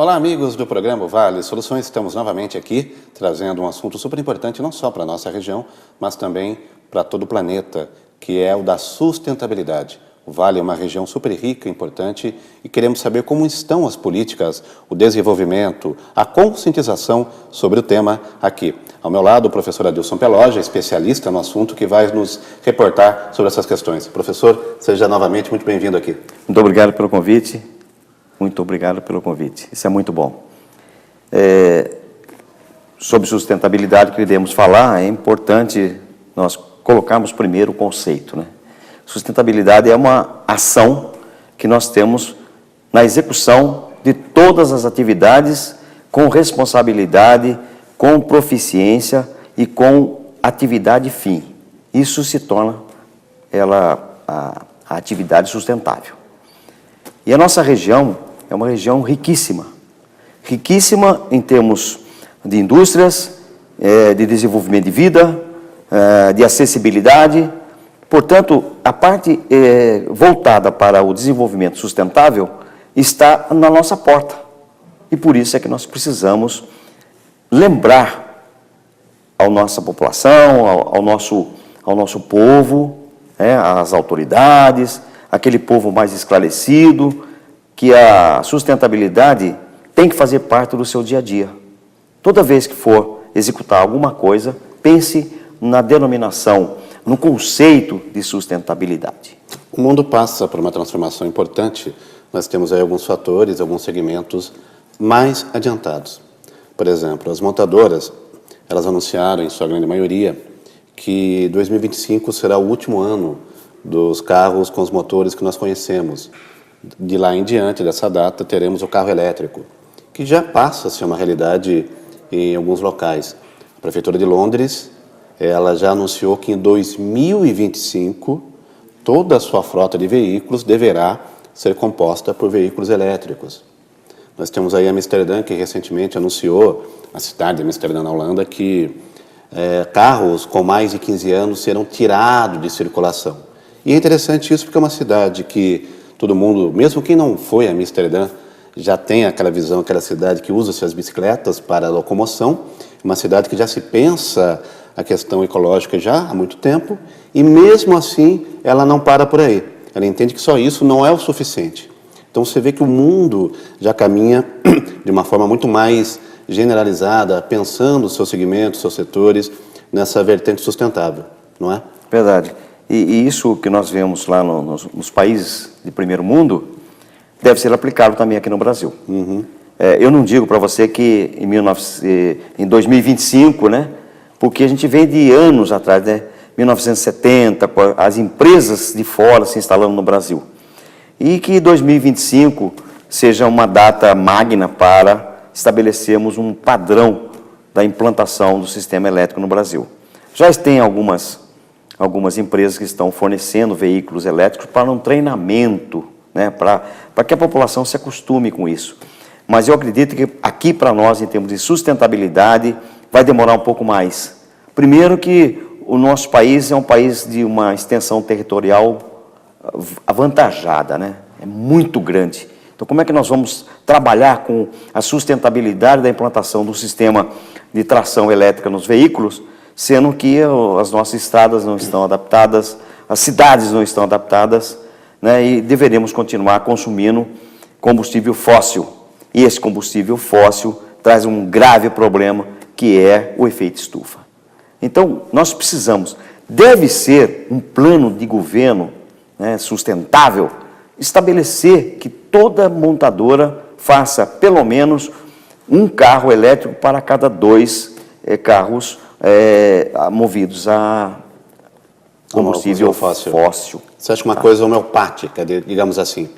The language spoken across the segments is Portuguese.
Olá, amigos do programa Vale Soluções. Estamos novamente aqui trazendo um assunto super importante, não só para a nossa região, mas também para todo o planeta, que é o da sustentabilidade. O Vale é uma região super rica, importante, e queremos saber como estão as políticas, o desenvolvimento, a conscientização sobre o tema aqui. Ao meu lado, o professor Adilson Peloja, especialista no assunto, que vai nos reportar sobre essas questões. Professor, seja novamente muito bem-vindo aqui. Muito obrigado pelo convite. Muito obrigado pelo convite. Isso é muito bom. Sobre sustentabilidade que iremos falar, é importante nós colocarmos primeiro o conceito, né? Sustentabilidade é uma ação que nós temos na execução de todas as atividades com responsabilidade, com proficiência e com atividade fim. Isso se torna a atividade sustentável. E a nossa região é uma região riquíssima. Riquíssima em termos de indústrias, de desenvolvimento de vida, de acessibilidade. Portanto, a parte voltada para o desenvolvimento sustentável está na nossa porta. E por isso é que nós precisamos lembrar à nossa população, ao nosso povo, às autoridades, aquele povo mais esclarecido, que a sustentabilidade tem que fazer parte do seu dia a dia. Toda vez que for executar alguma coisa, pense na denominação, no conceito de sustentabilidade. O mundo passa por uma transformação importante. Nós temos aí alguns fatores, alguns segmentos mais adiantados. Por exemplo, as montadoras, elas anunciaram, em sua grande maioria, que 2025 será o último ano dos carros com os motores que nós conhecemos. De lá em diante, dessa data, teremos o carro elétrico, que já passa a ser uma realidade em alguns locais. A Prefeitura de Londres, ela já anunciou que em 2025, toda a sua frota de veículos deverá ser composta por veículos elétricos. Nós temos aí Amsterdã, que recentemente anunciou, a cidade de Amsterdã, na Holanda, que carros com mais de 15 anos serão tirados de circulação. E é interessante isso porque é uma cidade que todo mundo, mesmo quem não foi a Amsterdã, já tem aquela visão, aquela cidade que usa suas bicicletas para a locomoção, uma cidade que já se pensa a questão ecológica já há muito tempo, e mesmo assim ela não para por aí. Ela entende que só isso não é o suficiente. Então você vê que o mundo já caminha de uma forma muito mais generalizada, pensando os seus segmentos, seus setores, nessa vertente sustentável, não é? Verdade. E isso que nós vemos lá nos países de primeiro mundo deve ser aplicado também aqui no Brasil. Uhum. Eu não digo para você que em 2025, né? Porque a gente vem de anos atrás, né? 1970, as empresas de fora se instalando no Brasil. E que 2025 seja uma data magna para estabelecermos um padrão da implantação do sistema elétrico no Brasil. Já tem algumas empresas que estão fornecendo veículos elétricos para um treinamento, né? Para que a população se acostume com isso. Mas eu acredito que aqui para nós, em termos de sustentabilidade, vai demorar um pouco mais. Primeiro que o nosso país é um país de uma extensão territorial avantajada, né? É muito grande. Então, como é que nós vamos trabalhar com a sustentabilidade da implantação do sistema de tração elétrica nos veículos, sendo que as nossas estradas não estão adaptadas, as cidades não estão adaptadas, né? E deveremos continuar consumindo combustível fóssil. E esse combustível fóssil traz um grave problema, que é o efeito estufa. Então, nós precisamos, deve ser um plano de governo, né, sustentável, estabelecer que toda montadora faça pelo menos um carro elétrico para cada 2 carros movidos a combustível fóssil. Você acha que uma coisa homeopática, digamos assim?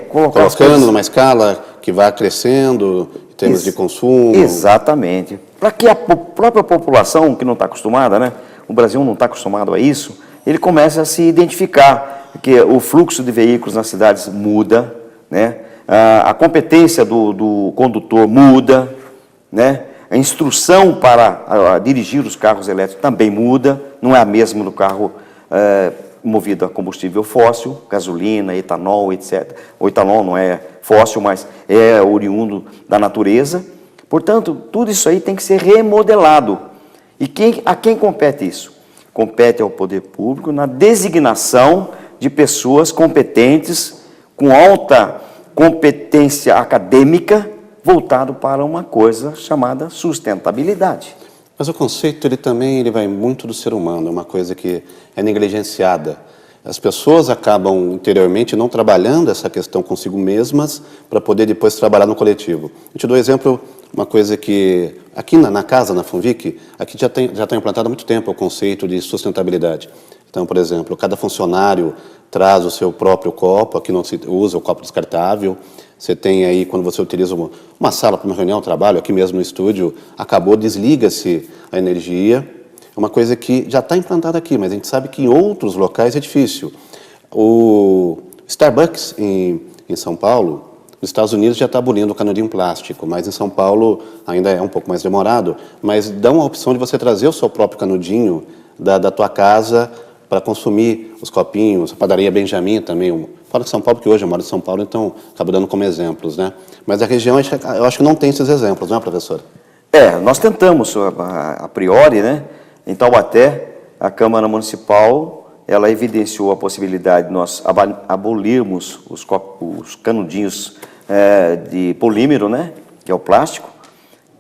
Colocando numa escala que vá crescendo em termos de consumo. Exatamente. Para que a própria população, que não está acostumada, né? O Brasil não está acostumado a isso, ele começa a se identificar que o fluxo de veículos nas cidades muda, né? A competência do condutor muda, né? A instrução para dirigir os carros elétricos também muda, não é a mesma do carro movido a combustível fóssil, gasolina, etanol, etc. O etanol não é fóssil, mas é oriundo da natureza. Portanto, tudo isso aí tem que ser remodelado. E a quem compete isso? Compete ao poder público na designação de pessoas competentes, com alta competência acadêmica, voltado para uma coisa chamada sustentabilidade. Mas o conceito ele vai muito do ser humano, é uma coisa que é negligenciada. As pessoas acabam interiormente não trabalhando essa questão consigo mesmas para poder depois trabalhar no coletivo. Eu te dou um exemplo, uma coisa que aqui na casa, na Funvic, aqui já está implantado há muito tempo o conceito de sustentabilidade. Então, por exemplo, cada funcionário traz o seu próprio copo, aqui não se usa o copo descartável. Você tem aí, quando você utiliza uma sala para uma reunião, um trabalho, aqui mesmo no estúdio, acabou, desliga-se a energia. É uma coisa que já está implantada aqui, mas a gente sabe que em outros locais é difícil. O Starbucks, em São Paulo, nos Estados Unidos já está abolindo o canudinho plástico, mas em São Paulo ainda é um pouco mais demorado, mas dão a opção de você trazer o seu próprio canudinho da tua casa para consumir os copinhos. A padaria Benjamin também. Falo de São Paulo porque hoje eu moro em São Paulo, então acabo dando como exemplos, né? Mas a região, eu acho que não tem esses exemplos, não é, professor? Nós tentamos, a priori, né? Em Taubaté, a Câmara Municipal, ela evidenciou a possibilidade de nós abolirmos os canudinhos de polímero, né? Que é o plástico,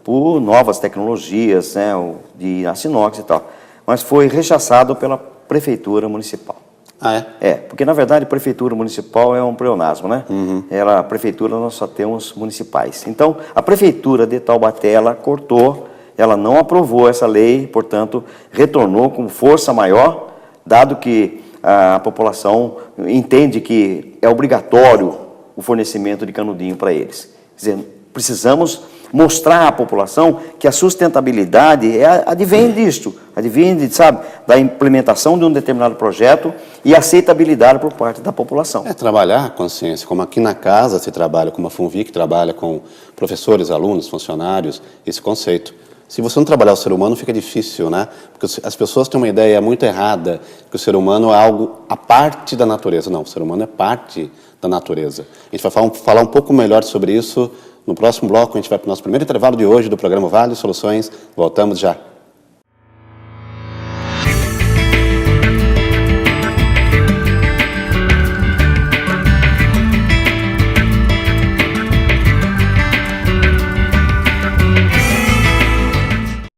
por novas tecnologias, né? De aço inox e tal. Mas foi rechaçado pela Prefeitura Municipal. Ah, é? Porque, na verdade, Prefeitura Municipal é um pleonasmo, né? Uhum. A Prefeitura, nós só temos municipais. Então, a Prefeitura de Taubaté, ela cortou, ela não aprovou essa lei, portanto, retornou com força maior, dado que a população entende que é obrigatório o fornecimento de canudinho para eles. Quer dizer, precisamos mostrar à população que a sustentabilidade advém disto, advém, sabe, da implementação de um determinado projeto e aceitabilidade por parte da população. É trabalhar a consciência, como aqui na casa se trabalha, como a Funvic trabalha com professores, alunos, funcionários, esse conceito. Se você não trabalhar o ser humano, fica difícil, né? Porque as pessoas têm uma ideia muito errada, que o ser humano é algo à parte da natureza. Não, o ser humano é parte da natureza. A gente vai falar um pouco melhor sobre isso no próximo bloco. A gente vai para o nosso primeiro intervalo de hoje do programa Vale Soluções. Voltamos já.